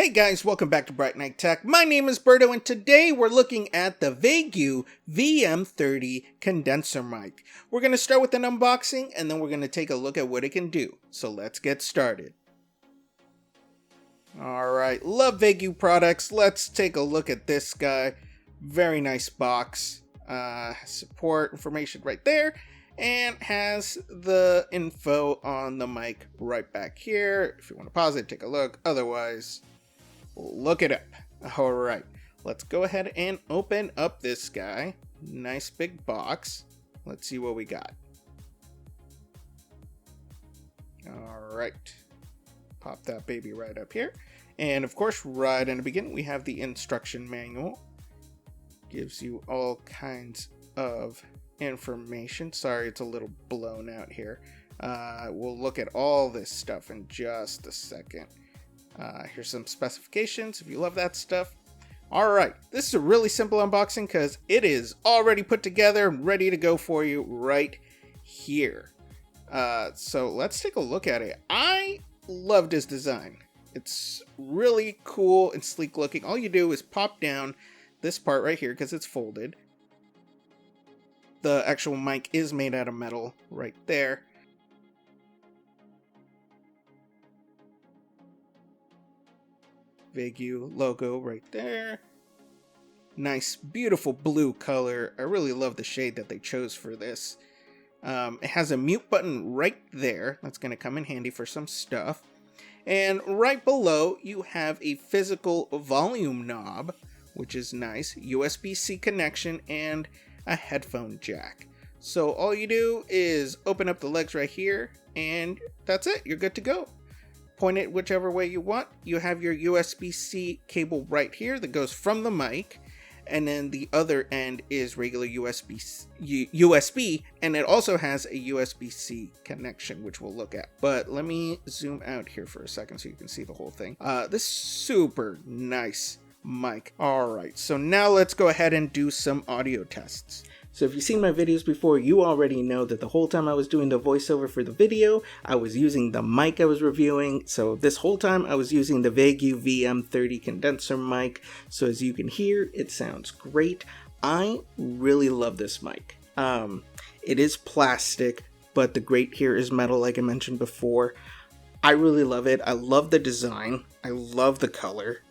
Hey guys, welcome back to Bright Night Tech. My name is Berto, and today we're looking at the VeGue WM30 condenser mic. We're going to start with an unboxing, and then we're going to take a look at what it can do. So let's get started. Alright, love VeGue products. Let's take a look at this guy. Very nice box. Support information right there. And has the info on the mic right back here. If you want to pause it, take a look. Otherwise, look it up. All right, let's go ahead and open up this guy. Nice big box. Let's see what we got. All right, pop that baby right up here. And of course, right in the beginning, we have the instruction manual. Gives you all kinds of information. Sorry, it's a little blown out here. We'll look at all this stuff in just a second. Here's some specifications if you love that stuff. Alright, this is a really simple unboxing because it is already put together and ready to go for you right here. So let's take a look at it. I loved his design. It's really cool and sleek looking. All you do is pop down this part right here because it's folded. The actual mic is made out of metal right there. VeGue logo right there. Nice, beautiful blue color. I really love the shade that they chose for this. It has a mute button right there. That's going to come in handy for some stuff. And right below, you have a physical volume knob, which is nice. USB-C connection and a headphone jack. So all you do is open up the legs right here, and that's it. You're good to go. Point it whichever way you want. You have your USB-C cable right here that goes from the mic, and then the other end is regular USB, and it also has a USB-C connection, which we'll look at. But let me zoom out here for a second so you can see the whole thing. This super nice mic. Alright, so now let's go ahead and do some audio tests. So if you've seen my videos before, you already know that the whole time I was doing the voiceover for the video, I was using the mic I was reviewing. So this whole time I was using the VeGue WM30 condenser mic. So as you can hear, it sounds great. I really love this mic. It is plastic, but the grate here is metal like I mentioned before. I really love it. I love the design. I love the color.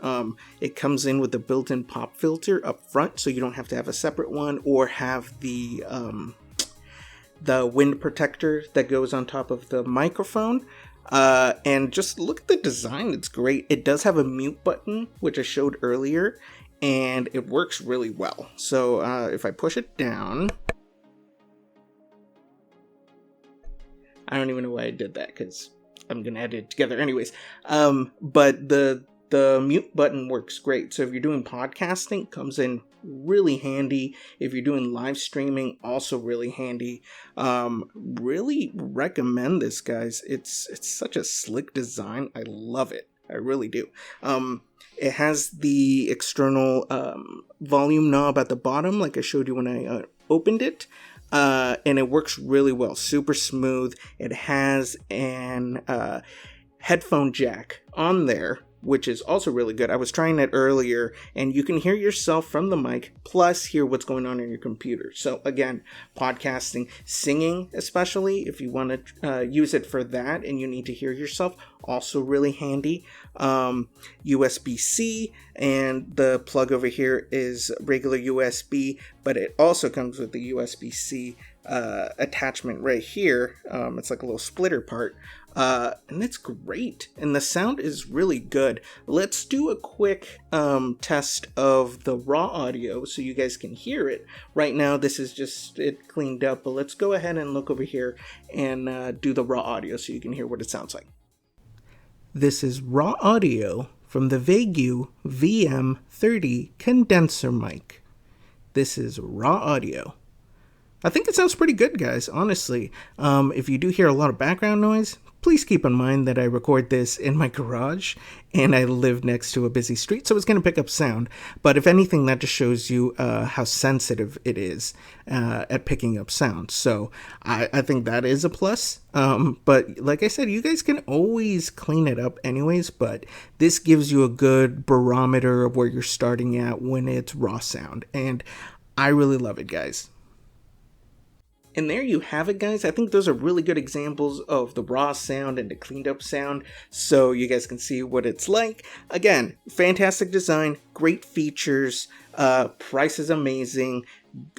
It comes in with a built-in pop filter up front, so you don't have to have a separate one or have the wind protector that goes on top of the microphone. And just look at the design. It's great. It does have a mute button, which I showed earlier, and it works really well. So if I push it down, I don't even know why I did that because I'm gonna edit it together anyways. But the mute button works great. So if you're doing podcasting, it comes in really handy. If you're doing live streaming, also really handy. Really recommend this, guys. It's such a slick design. I love it. I really do. It has the external volume knob at the bottom, like I showed you when I opened it. And it works really well, super smooth. It has an headphone jack on there, which is also really good. I was trying it earlier, and you can hear yourself from the mic, plus hear what's going on in your computer. So again, podcasting, singing especially, if you want to use it for that and you need to hear yourself, also really handy. USB-C, and the plug over here is regular USB, but it also comes with the USB-C attachment right here. It's like a little splitter part. And it's great, and the sound is really good. Let's do a quick test of the raw audio so you guys can hear it. Right now this is just it cleaned up, but let's go ahead and look over here and do the raw audio so you can hear what it sounds like. This is raw audio from the VeGue WM30 condenser mic. This is raw audio. I think it sounds pretty good, guys, honestly. If you do hear a lot of background noise, Please keep in mind that I record this in my garage and I live next to a busy street, so it's going to pick up sound. But if anything, that just shows you how sensitive it is at picking up sound. So I think that is a plus. But like I said, you guys can always clean it up anyways, but this gives you a good barometer of where you're starting at when it's raw sound. And I really love it, guys. And there you have it, guys. I think those are really good examples of the raw sound and the cleaned up sound, so you guys can see what it's like. Again, fantastic design, great features, price is amazing.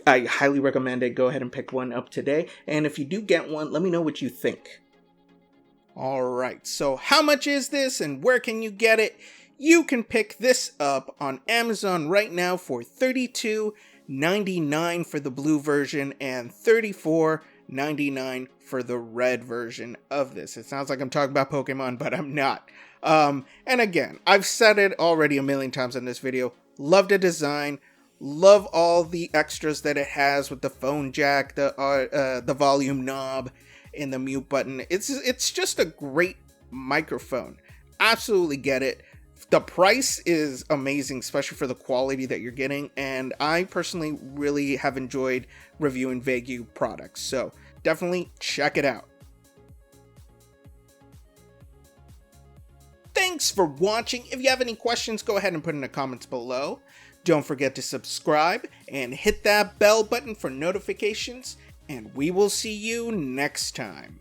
I highly recommend it. Go ahead and pick one up today. And if you do get one, let me know what you think. Alright, so how much is this and where can you get it? You can pick this up on Amazon right now for $32.99 for the blue version and $34.99 for the red version of this. It sounds like I'm talking about Pokemon, but I'm not. And again, I've said it already a million times in this video. Love the design. Love all the extras that it has with the phone jack, the volume knob, and the mute button. It's just a great microphone. Absolutely get it. The price is amazing, especially for the quality that you're getting, and I personally really have enjoyed reviewing VeGue products, so definitely check it out. Thanks for watching. If you have any questions, go ahead and put in the comments below. Don't forget to subscribe and hit that bell button for notifications, and we will see you next time.